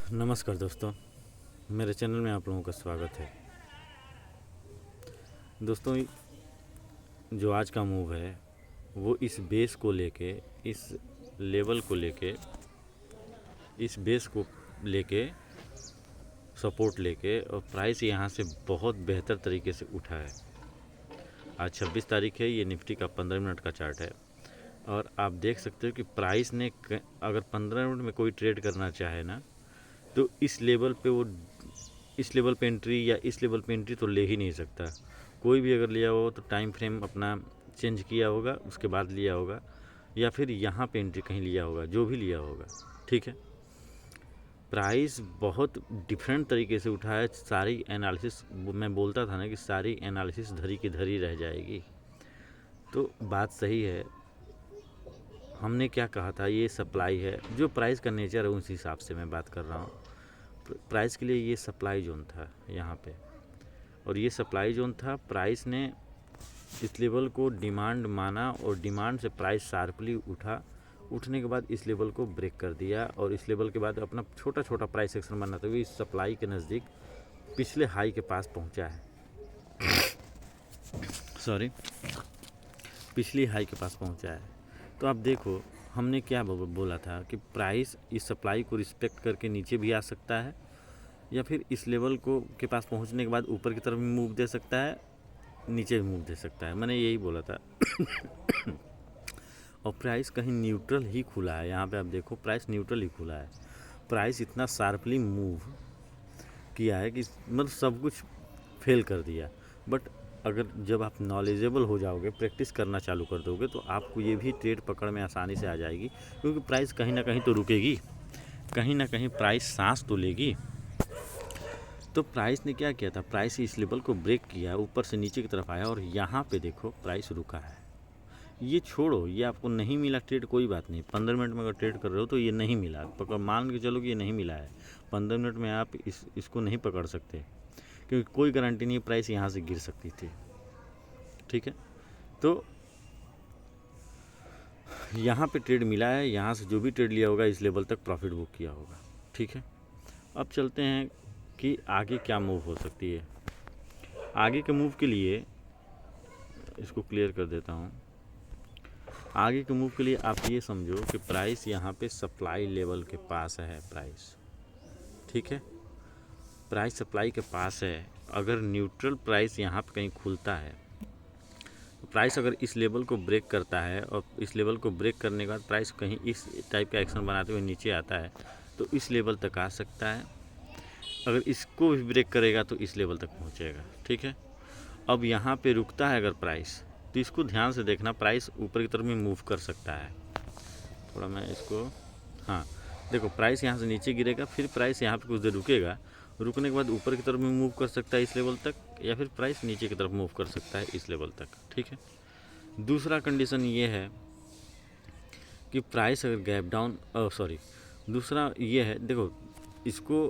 नमस्कार दोस्तों, मेरे चैनल में आप लोगों का स्वागत है। दोस्तों, जो आज का मूव है वो इस बेस को लेके, इस लेवल को लेके, इस बेस को लेके सपोर्ट लेके और प्राइस यहाँ से बहुत बेहतर तरीके से उठा है। आज 26 तारीख है, ये निफ्टी का 15 मिनट का चार्ट है और आप देख सकते हो कि प्राइस ने अगर 15 मिनट में कोई ट्रेड करना चाहे ना, तो इस लेवल पे वो इस लेवल पे एंट्री या इस लेवल पे एंट्री तो ले ही नहीं सकता। कोई भी अगर लिया हो तो टाइम फ्रेम अपना चेंज किया होगा, उसके बाद लिया होगा, या फिर यहाँ पे एंट्री कहीं लिया होगा, जो भी लिया होगा। ठीक है, प्राइस बहुत डिफरेंट तरीके से उठा है। सारी एनालिसिस, मैं बोलता था ना कि सारी एनालिसिस धरी की धरी रह जाएगी, तो बात सही है। हमने क्या कहा था, ये सप्लाई है, जो प्राइस का नेचर है उस हिसाब से मैं बात कर रहा हूँ। प्राइस के लिए ये सप्लाई जोन था यहाँ पे, और ये सप्लाई जोन था। प्राइस ने इस लेवल को डिमांड माना और डिमांड से प्राइस शार्पली उठा। उठने के बाद इस लेवल को ब्रेक कर दिया और इस लेवल के बाद अपना छोटा छोटा प्राइस एक्शन बनाते हुए इस सप्लाई के नज़दीक पिछले हाई के पास पहुँचा है। सॉरी, पिछली हाई के पास पहुँचा है। तो आप देखो, हमने क्या बोला था कि प्राइस इस सप्लाई को रिस्पेक्ट करके नीचे भी आ सकता है, या फिर इस लेवल को के पास पहुंचने के बाद ऊपर की तरफ भी मूव दे सकता है, नीचे भी मूव दे सकता है। मैंने यही बोला था। और प्राइस कहीं न्यूट्रल ही खुला है। यहाँ पे आप देखो, प्राइस न्यूट्रल ही खुला है। प्राइस इतना शार्पली मूव किया है कि मतलब सब कुछ फेल कर दिया। बट अगर जब आप नॉलेजेबल हो जाओगे, प्रैक्टिस करना चालू कर दोगे, तो आपको ये भी ट्रेड पकड़ में आसानी से आ जाएगी, क्योंकि प्राइस कहीं ना कहीं तो रुकेगी, कहीं ना कहीं प्राइस सांस तो लेगी। तो प्राइस ने क्या किया था, प्राइस इस लेवल को ब्रेक किया, ऊपर से नीचे की तरफ आया और यहाँ पे देखो प्राइस रुका है। ये छोड़ो, ये आपको नहीं मिला ट्रेड, कोई बात नहीं। 15 मिनट में अगर ट्रेड कर रहे हो तो ये नहीं मिला, पकड़ मान के चलो कि ये नहीं मिला है। 15 मिनट में आप इसको नहीं पकड़ सकते, क्योंकि कोई गारंटी नहीं प्राइस यहाँ से गिर सकती थी। ठीक है, तो यहाँ पे ट्रेड मिला है, यहाँ से जो भी ट्रेड लिया होगा इस लेवल तक प्रॉफिट बुक किया होगा। ठीक है, अब चलते हैं कि आगे क्या मूव हो सकती है। आगे के मूव के लिए इसको क्लियर कर देता हूँ। आगे के मूव के लिए आप ये समझो कि प्राइस यहाँ पे सप्लाई लेवल के पास है प्राइस। ठीक है, प्राइस सप्लाई के पास है। अगर न्यूट्रल प्राइस यहाँ पे कहीं खुलता है, तो प्राइस अगर इस लेवल को ब्रेक करता है और इस लेवल को ब्रेक करने के बाद प्राइस कहीं इस टाइप का एक्शन बनाते हुए नीचे आता है, तो इस लेवल तक आ सकता है। अगर इसको भी ब्रेक करेगा तो इस लेवल तक पहुँचेगा। ठीक है, अब यहाँ पे रुकता है अगर प्राइस, तो इसको ध्यान से देखना, प्राइस ऊपर की तरफ में मूव कर सकता है। थोड़ा मैं इसको, हाँ देखो, प्राइस यहाँ से नीचे गिरेगा, फिर प्राइस यहाँ पे कुछ देर रुकेगा, रुकने के बाद ऊपर की तरफ में मूव कर सकता है इस लेवल तक, या फिर प्राइस नीचे की तरफ मूव कर सकता है इस लेवल तक। ठीक है, दूसरा कंडीशन ये है कि प्राइस अगर गैप डाउन, सॉरी, दूसरा ये है, देखो इसको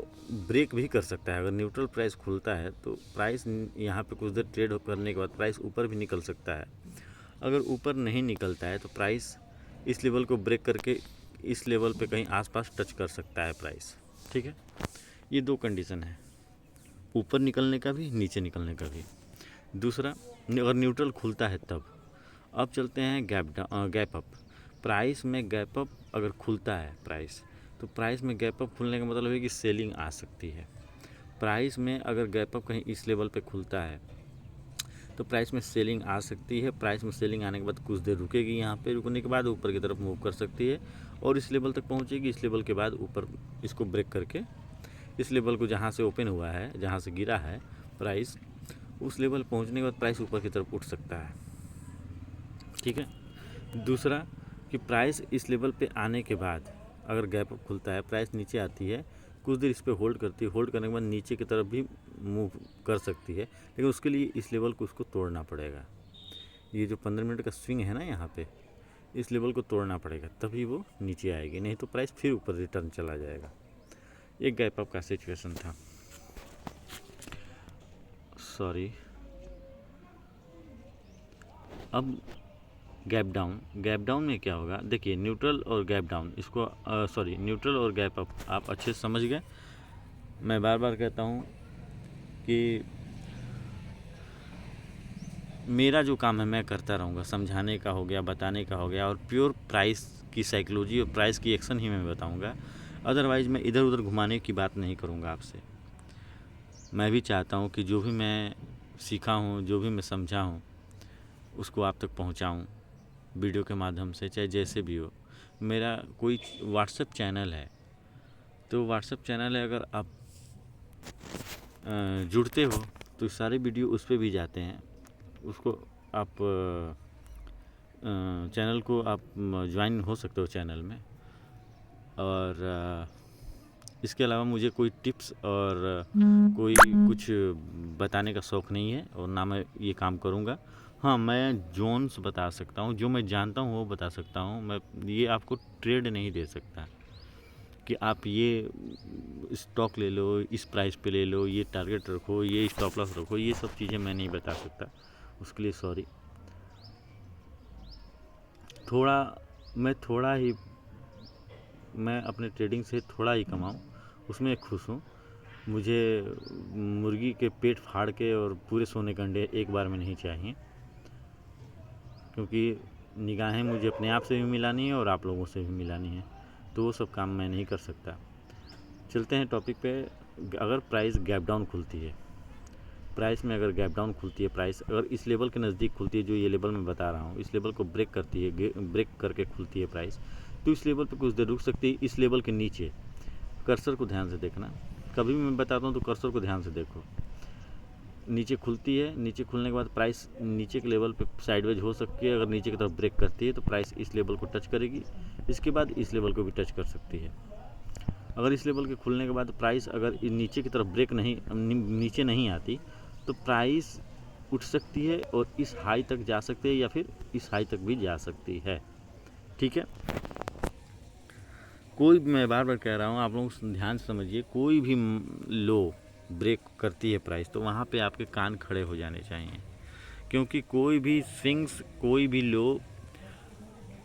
ब्रेक भी कर सकता है। अगर न्यूट्रल प्राइस खुलता है तो प्राइस यहाँ पे कुछ देर ट्रेड करने के बाद प्राइस ऊपर भी निकल सकता है। अगर ऊपर नहीं निकलता है तो प्राइस इस लेवल को ब्रेक करके इस लेवल पे कहीं आसपास टच कर सकता है प्राइस। ठीक है, ये दो कंडीशन है, ऊपर निकलने का भी, नीचे निकलने का भी। दूसरा, अगर न्यूट्रल खुलता है तब। अब चलते हैं गैप अप। प्राइस में गैप अप अगर खुलता है प्राइस, तो प्राइस में गैप अप खुलने का मतलब है कि सेलिंग आ सकती है। प्राइस में अगर गैप अप कहीं इस लेवल पे खुलता है तो प्राइस में सेलिंग आ सकती है। प्राइस में सेलिंग आने के बाद कुछ देर रुकेगी, यहाँ पे रुकने के बाद ऊपर की तरफ मूव कर सकती है और इस लेवल तक पहुँचेगी। इस लेवल के बाद ऊपर इसको ब्रेक करके इस लेवल को, जहाँ से ओपन हुआ है, जहाँ से गिरा है प्राइस, उस लेवल पहुँचने के बाद प्राइस ऊपर की तरफ उठ सकता है। ठीक है, दूसरा कि प्राइस इस लेवल पे आने के बाद अगर गैप अप खुलता है, प्राइस नीचे आती है, कुछ देर इस पर होल्ड करती है, होल्ड करने के बाद नीचे की तरफ भी मूव कर सकती है, लेकिन उसके लिए इस लेवल को उसको तोड़ना पड़ेगा। ये जो 15 मिनट का स्विंग है ना, यहाँ पे इस लेवल को तोड़ना पड़ेगा, तभी वो नीचे आएगी, नहीं तो प्राइस फिर ऊपर रिटर्न चला जाएगा। एक गैप अप का सिचुएशन था। सॉरी, अब गैप डाउन में क्या होगा, देखिए न्यूट्रल और गैप डाउन, इसको न्यूट्रल और गैप अप आप अच्छे से समझ गए। मैं बार बार कहता हूँ कि मेरा जो काम है मैं करता रहूँगा, समझाने का हो गया, बताने का हो गया, और प्योर प्राइस की साइकोलॉजी और प्राइस की एक्शन ही मैं बताऊँगा। अदरवाइज़ मैं इधर उधर घुमाने की बात नहीं करूँगा आपसे। मैं भी चाहता हूँ कि जो भी मैं सीखा हूँ, जो भी मैं समझा हूँ, उसको आप तक पहुँचाऊँ वीडियो के माध्यम से, चाहे जैसे भी हो। मेरा कोई व्हाट्सएप चैनल है, तो व्हाट्सएप चैनल है, अगर आप जुड़ते हो तो सारे वीडियो उस पर भी जाते हैं। उसको आप चैनल को आप ज्वाइन हो सकते हो चैनल में। और इसके अलावा मुझे कोई टिप्स और कोई कुछ बताने का शौक़ नहीं है, और ना मैं ये काम करूँगा। हाँ, मैं जोन्स बता सकता हूँ, जो मैं जानता हूँ वो बता सकता हूँ। मैं ये आपको ट्रेड नहीं दे सकता कि आप ये स्टॉक ले लो, इस प्राइस पे ले लो, ये टारगेट रखो, ये स्टॉप लॉस रखो, ये सब चीज़ें मैं नहीं बता सकता। उसके लिए सॉरी। मैं अपने ट्रेडिंग से थोड़ा ही कमाऊँ, उसमें खुश हूँ। मुझे मुर्गी के पेट फाड़ के और पूरे सोने के अंडे एक बार में नहीं चाहिए, क्योंकि निगाहें मुझे अपने आप से भी मिलानी है और आप लोगों से भी मिलानी है, तो वो सब काम मैं नहीं कर सकता। चलते हैं टॉपिक पे। अगर प्राइस गैप डाउन खुलती है, प्राइस में अगर गैप डाउन खुलती है, प्राइस अगर इस लेवल के नज़दीक खुलती है, जो ये लेवल मैं बता रहा हूँ, इस लेवल को ब्रेक करती है, ब्रेक करके खुलती है प्राइस, तो इस लेवल पे कुछ देर रुक सकती है। इस लेवल के नीचे कर्सर को ध्यान से देखना, कभी भी मैं बताता हूँ तो कर्सर को ध्यान से देखो। नीचे खुलती है, नीचे खुलने के बाद प्राइस नीचे के लेवल पे साइडवेज हो सकती है। अगर नीचे की तरफ ब्रेक करती है तो प्राइस इस लेवल को टच करेगी, इसके बाद इस लेवल को भी टच कर सकती है। अगर इस लेवल के खुलने के बाद प्राइस अगर नीचे की तरफ ब्रेक नीचे नहीं आती, तो प्राइस उठ सकती है और इस हाई तक जा सकती है, या फिर इस हाई तक भी जा सकती है। ठीक है, कोई, मैं बार बार कह रहा हूँ, आप लोग ध्यान से समझिए, कोई भी लो ब्रेक करती है प्राइस, तो वहाँ पे आपके कान खड़े हो जाने चाहिए, क्योंकि कोई भी स्विंग्स, कोई भी लो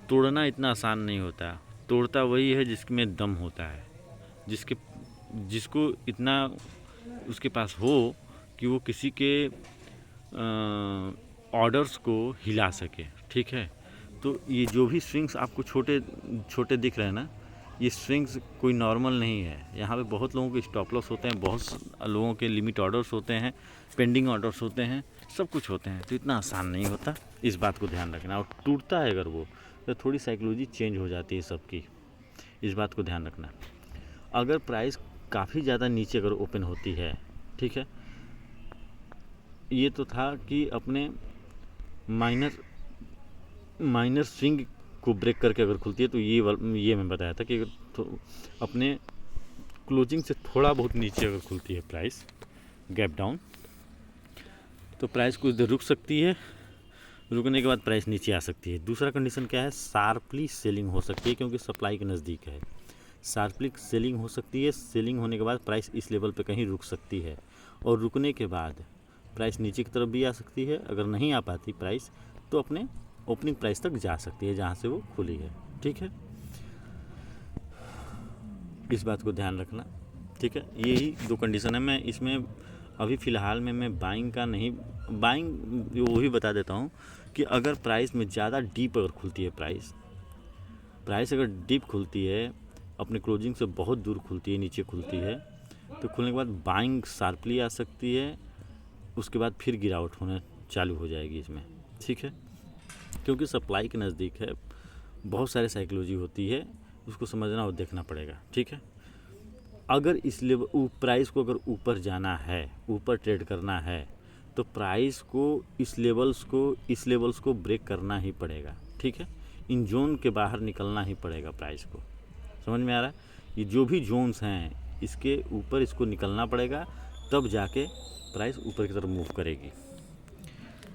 तोड़ना इतना आसान नहीं होता। तोड़ता वही है जिसमें दम होता है, जिसको इतना उसके पास हो कि वो किसी के ऑर्डर्स को हिला सके। ठीक है, तो ये जो भी स्विंग्स आपको छोटे छोटे दिख रहे हैं ना, ये स्विंग्स कोई नॉर्मल नहीं है। यहाँ पे बहुत लोगों के स्टॉप लॉस होते हैं, बहुत लोगों के लिमिट ऑर्डर्स होते हैं, पेंडिंग ऑर्डर्स होते हैं, सब कुछ होते हैं, तो इतना आसान नहीं होता। इस बात को ध्यान रखना। और टूटता है अगर वो, तो थोड़ी साइकोलॉजी चेंज हो जाती है सबकी, इस बात को ध्यान रखना। अगर प्राइस काफ़ी ज़्यादा नीचे अगर ओपन होती है, ठीक है, ये तो था कि अपने माइनर स्विंग को ब्रेक करके अगर खुलती है, तो ये मैं बताया था कि अगर तो अपने क्लोजिंग से थोड़ा बहुत नीचे अगर खुलती है प्राइस गैप डाउन, तो प्राइस कुछ देर रुक सकती है, रुकने के बाद प्राइस नीचे आ सकती है। दूसरा कंडीशन क्या है, शार्पली सेलिंग हो सकती है, क्योंकि सप्लाई के नज़दीक है। शार्पली सेलिंग हो सकती है, सेलिंग होने के बाद प्राइस इस लेवल पे कहीं रुक सकती है, और रुकने के बाद प्राइस नीचे की तरफ भी आ सकती है। अगर नहीं आ पाती प्राइस, तो अपने ओपनिंग प्राइस तक जा सकती है जहाँ से वो खुली है। ठीक है, इस बात को ध्यान रखना। ठीक है, यही दो कंडीशन है। मैं इसमें अभी फ़िलहाल में मैं बाइंग का नहीं, बाइंग वो ही बता देता हूँ कि अगर प्राइस में ज़्यादा डीप अगर खुलती है प्राइस अगर डीप खुलती है, अपने क्लोजिंग से बहुत दूर खुलती है, नीचे खुलती है, तो खुलने के बाद बाइंग शार्पली आ सकती है, उसके बाद फिर गिरावट होना चालू हो जाएगी इसमें। ठीक है, क्योंकि सप्लाई के नज़दीक है, बहुत सारे साइकोलॉजी होती है, उसको समझना और देखना पड़ेगा। ठीक है, अगर इस लेवल प्राइस को अगर ऊपर जाना है, ऊपर ट्रेड करना है, तो प्राइस को इस लेवल्स को ब्रेक करना ही पड़ेगा। ठीक है, इन जोन के बाहर निकलना ही पड़ेगा प्राइस को। समझ में आ रहा है? ये जो भी जोन्स हैं, इसके ऊपर इसको निकलना पड़ेगा, तब जाके प्राइस ऊपर की तरफ मूव करेगी।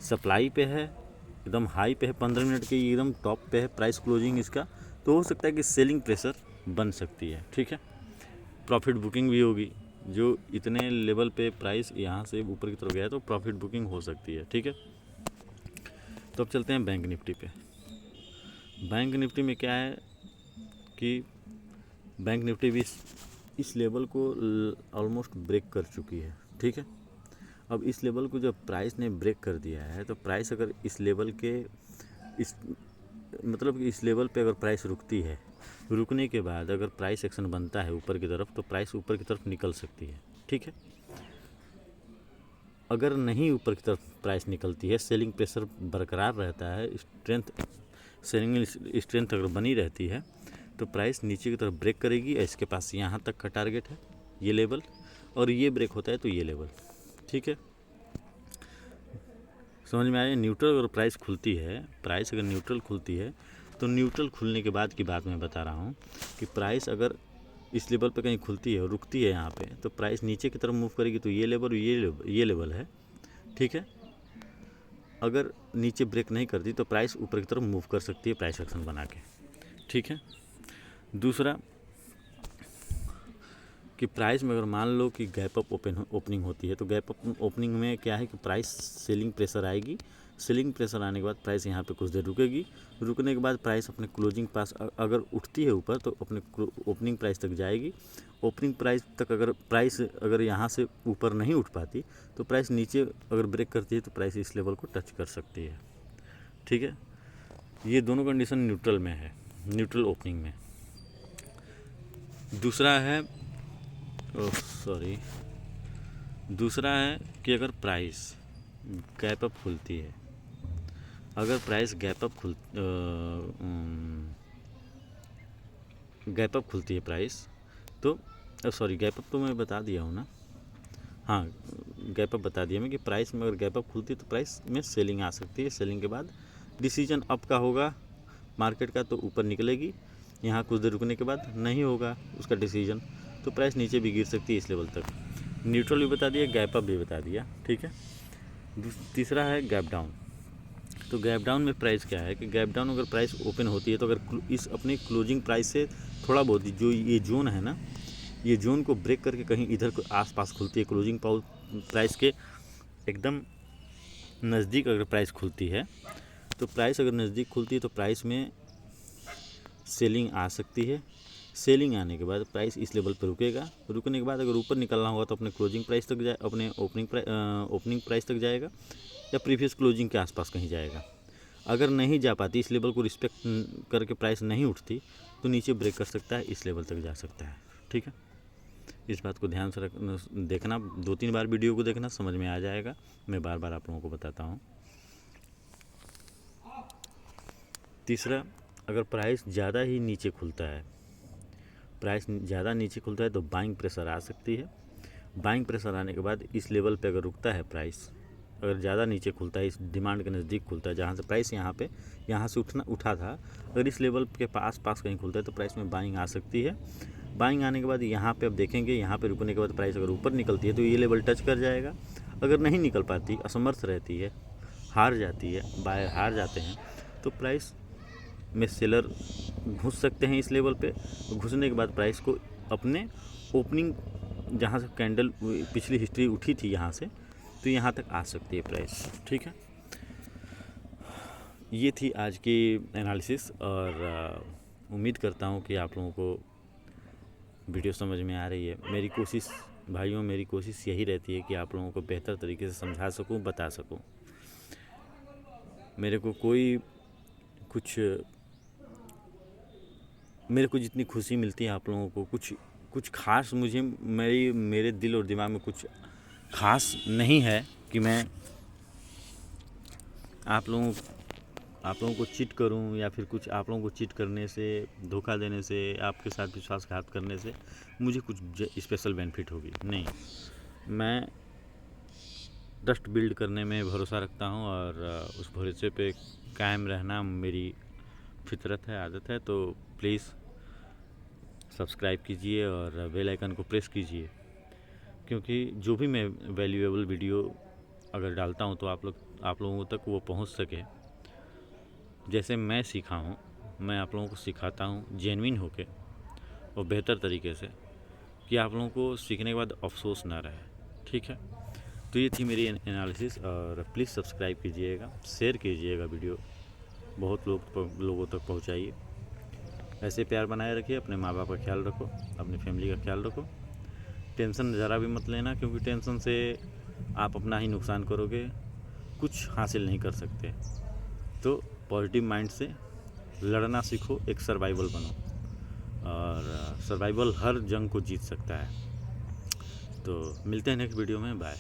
सप्लाई पे है, एकदम हाई पे है, 15 मिनट के एकदम टॉप पे है प्राइस क्लोजिंग इसका, तो हो सकता है कि सेलिंग प्रेशर बन सकती है। ठीक है, प्रॉफिट बुकिंग भी होगी। जो इतने लेवल पे प्राइस यहाँ से ऊपर की तरफ गया है, तो प्रॉफिट बुकिंग हो सकती है। ठीक है, तो अब चलते हैं बैंक निफ्टी पे। बैंक निफ्टी में क्या है कि बैंक निफ्टी भी इस लेवल को ऑलमोस्ट ब्रेक कर चुकी है, ठीक है। अब इस लेवल को जब प्राइस ने ब्रेक कर दिया है तो प्राइस अगर इस लेवल के इस मतलब इस लेवल पे अगर प्राइस रुकती है, रुकने के बाद अगर प्राइस एक्शन बनता है ऊपर की तरफ तो प्राइस ऊपर की तरफ निकल सकती है, ठीक है। अगर नहीं ऊपर की तरफ प्राइस निकलती है, सेलिंग प्रेशर बरकरार रहता है, सेलिंग स्ट्रेंथ अगर बनी रहती है तो प्राइस नीचे की तरफ ब्रेक करेगी। इसके पास यहाँ तक का टारगेट है, ये लेवल, और ये ब्रेक होता है तो ये लेवल, ठीक है। समझ में आया। न्यूट्रल अगर प्राइस खुलती है, प्राइस अगर न्यूट्रल खुलती है तो न्यूट्रल खुलने के बाद की बात मैं बता रहा हूँ कि प्राइस अगर इस लेवल पे कहीं खुलती है और रुकती है यहाँ पे तो प्राइस नीचे की तरफ मूव करेगी तो ये लेवल ये लेवल है, ठीक है। अगर नीचे ब्रेक नहीं करती तो प्राइस ऊपर की तरफ मूव कर सकती है प्राइस एक्शन बना के, ठीक है। दूसरा कि प्राइस में अगर मान लो कि गैप अप ओपनिंग होती है तो गैप अप ओपनिंग में क्या है कि प्राइस सेलिंग प्रेशर आएगी। सेलिंग प्रेशर आने के बाद प्राइस यहाँ पे कुछ देर रुकेगी, रुकने के बाद प्राइस अपने क्लोजिंग पास अगर उठती है ऊपर तो अपने ओपनिंग प्राइस तक जाएगी। ओपनिंग प्राइस तक अगर प्राइस अगर यहाँ से ऊपर नहीं उठ पाती तो प्राइस नीचे अगर ब्रेक करती है तो प्राइस इस लेवल को टच कर सकती है, ठीक है। ये दोनों कंडीशन न्यूट्रल में है, न्यूट्रल ओपनिंग में। दूसरा है दूसरा है कि अगर प्राइस गैप अप खुलती है, अगर प्राइस गैप अप खुलती है प्राइस तो गैप अप तो मैं बता दिया हूँ ना, हाँ गैप अप बता दिया मैं कि प्राइस में अगर गैप अप खुलती है तो प्राइस में सेलिंग आ सकती है। सेलिंग के बाद डिसीजन अप का होगा मार्केट का तो ऊपर निकलेगी, यहाँ कुछ देर रुकने के बाद नहीं होगा उसका डिसीजन तो प्राइस नीचे भी गिर सकती है इस लेवल तक। न्यूट्रल भी बता दिया, गैप अप भी बता दिया, ठीक है। तीसरा है गैप डाउन। तो गैप डाउन में प्राइस क्या है कि गैप डाउन अगर प्राइस ओपन होती है तो अगर इस अपने क्लोजिंग प्राइस से थोड़ा बहुत जो ये जोन है ना, ये जोन को ब्रेक करके कहीं इधर आसपास खुलती है, क्लोजिंग प्राइस के एकदम नज़दीक अगर प्राइस खुलती है तो प्राइस अगर नज़दीक खुलती है तो प्राइस में सेलिंग आ सकती है। सेलिंग आने के बाद प्राइस इस लेवल पर रुकेगा, रुकने के बाद अगर ऊपर निकलना होगा तो अपने क्लोजिंग प्राइस तक जाए, अपने ओपनिंग प्राइस तक जाएगा या प्रीवियस क्लोजिंग के आसपास कहीं जाएगा। अगर नहीं जा पाती, इस लेवल को रिस्पेक्ट करके प्राइस नहीं उठती तो नीचे ब्रेक कर सकता है, इस लेवल तक जा सकता है, ठीक है। इस बात को ध्यान से देखना, 2-3 बार वीडियो को देखना, समझ में आ जाएगा। मैं बार बार आप लोगों को बताता हूँ। तीसरा, अगर प्राइस ज़्यादा ही नीचे खुलता है, प्राइस ज़्यादा नीचे खुलता है तो बाइंग प्रेशर आ सकती है। बाइंग प्रेशर आने के बाद इस लेवल पे अगर रुकता है प्राइस, अगर ज़्यादा नीचे खुलता है, इस डिमांड के नज़दीक खुलता है, जहाँ से प्राइस यहाँ से उठा था, अगर इस लेवल के पास कहीं खुलता है तो प्राइस में बाइंग आ सकती है। बाइंग आने के बाद यहाँ पे अब देखेंगे, यहाँ पे रुकने के बाद प्राइस अगर ऊपर निकलती है तो ये लेवल टच कर जाएगा। अगर नहीं निकल पाती, असमर्थ रहती है, हार जाती है, बायर हार जाते हैं तो प्राइस में सेलर घुस सकते हैं इस लेवल पे। घुसने के बाद प्राइस को अपने ओपनिंग जहाँ से कैंडल पिछली हिस्ट्री उठी थी यहाँ से, तो यहाँ तक आ सकती है प्राइस, ठीक है। ये थी आज की एनालिसिस और उम्मीद करता हूँ कि आप लोगों को वीडियो समझ में आ रही है। मेरी कोशिश भाइयों, मेरी कोशिश यही रहती है कि आप लोगों को बेहतर तरीके से समझा सकूं, बता सकूं। मेरे को जितनी खुशी मिलती है आप लोगों को कुछ खास मुझे मेरे दिल और दिमाग में कुछ खास नहीं है कि मैं आप लोगों को चीट करूं या फिर कुछ आप लोगों को चीट करने से, धोखा देने से, आपके साथ विश्वासघात करने से मुझे कुछ स्पेशल बेनिफिट होगी, नहीं। मैं ट्रस्ट बिल्ड करने में भरोसा रखता हूं और उस भरोसे पे कायम रहना मेरी फितरत है, आदत है। तो प्लीज़ सब्सक्राइब कीजिए और बेल आइकन को प्रेस कीजिए, क्योंकि जो भी मैं वैल्यूएबल वीडियो अगर डालता हूं तो आप लोगों तक वो पहुंच सके। जैसे मैं सीखा हूं, मैं आप लोगों को सिखाता हूं जेन्युइन होके और बेहतर तरीके से, कि आप लोगों को सीखने के बाद अफसोस ना रहे, ठीक है। तो ये थी मेरी एनालिसिस और प्लीज़ सब्सक्राइब कीजिएगा, शेयर कीजिएगा वीडियो बहुत लोगों तक पहुँचाइए। ऐसे प्यार बनाए रखिए, अपने माँ बाप का ख्याल रखो, अपनी फैमिली का ख्याल रखो। टेंशन ज़रा भी मत लेना, क्योंकि टेंशन से आप अपना ही नुकसान करोगे, कुछ हासिल नहीं कर सकते। तो पॉजिटिव माइंड से लड़ना सीखो, एक सर्वाइवल बनो, और सर्वाइवल हर जंग को जीत सकता है। तो मिलते हैं नेक्स्ट वीडियो में, बाय।